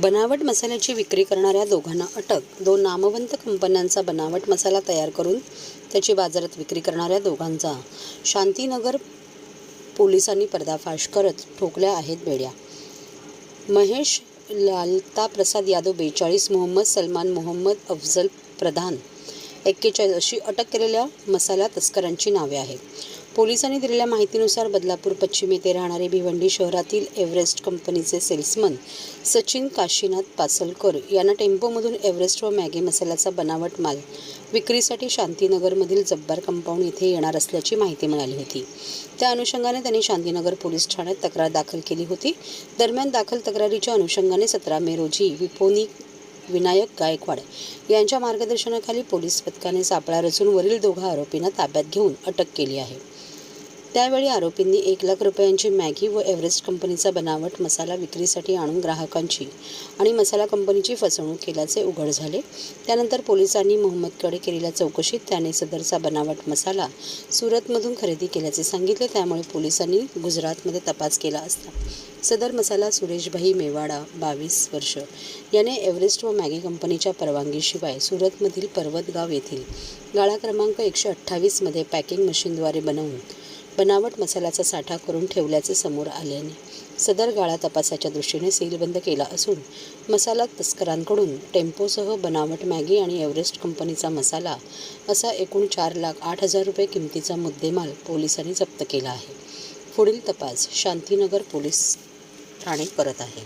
बनावट मसाल्याची विक्री करणाऱ्या दोघांना अटक. 2 नामवंत कंपन्यांचा बनावट मसाला तयार करून त्याची बाजारात विक्री करणाऱ्या दोघांचा शांतीनगर पोलिसांनी पर्दाफाश करत ठोकल्या आहेत बेड्या. महेश लालताप्रसाद यादव 42, मोहम्मद सलमान मोहम्मद अफजल प्रधान 41 अशी अटक केलेल्या मसाला तस्करांची नावे आहेत. पोलिसांनी दिलेल्या माहितीनुसार बदलापूर पश्चिम येथे राहणारे भिवंडी शहरातील एव्हरेस्ट कंपनीचे सेल्समन सचिन काशीनाथ पासलकर यांना टेम्पोमधून एव्हरेस्ट व मॅगी मसाल्याचा बनावट माल विक्रीसाठी शांतीनगरमधील जब्बार कंपाऊंड येथे येणार असल्याची माहिती मिळाली होती. त्या अनुषंगाने त्यांनी शांतीनगर पोलीस ठाण्यात तक्रार दाखल केली होती. दरम्यान दाखल तक्रारीच्या अनुषंगाने 17 मे रोजी विनायक गायकवाड यांच्या मार्गदर्शनाखाली पोलीस पथकाने सापळा रचून वरील दोघा आरोपींना ताब्यात घेऊन अटक केली आहे. त्यावेळी आरोपींनी 1 लाख रुपयांची मॅगी व एव्हरेस्ट कंपनीचा बनावट मसाला विक्रीसाठी आणून ग्राहकांची आणि मसाला कंपनीची फसवणूक केल्याचे उघड झाले. त्यानंतर पोलिसांनी मोहम्मदकडे केलेल्या चौकशीत त्याने सदरचा बनावट मसाला सुरतमधून खरेदी केल्याचे सांगितले. त्यामुळे पोलिसांनी गुजरातमध्ये तपास केला असता सदर मसाला सुरेशभाई मेवाडा 22 वर्ष याने एव्हरेस्ट व मॅगी कंपनीच्या परवानगीशिवाय सुरतमधील पर्वतगाव येथील गाळा क्रमांक 128 मध्ये पॅकिंग मशीनद्वारे बनवून बनावट मसाल्याचा साठा करून ठेवल्याचे समोर आल्याने सदर गाळा तपासाच्या दृष्टीने सीलबंद केला असून मसाला तस्करांकडून टेम्पोसह बनावट मॅगी आणि एव्हरेस्ट कंपनीचा मसाला असा एकूण 4,08,000 रुपये किमतीचा मुद्देमाल पोलिसांनी जप्त केला आहे. पुढील तपास शांतीनगर पोलीस ठाणे करत आहे.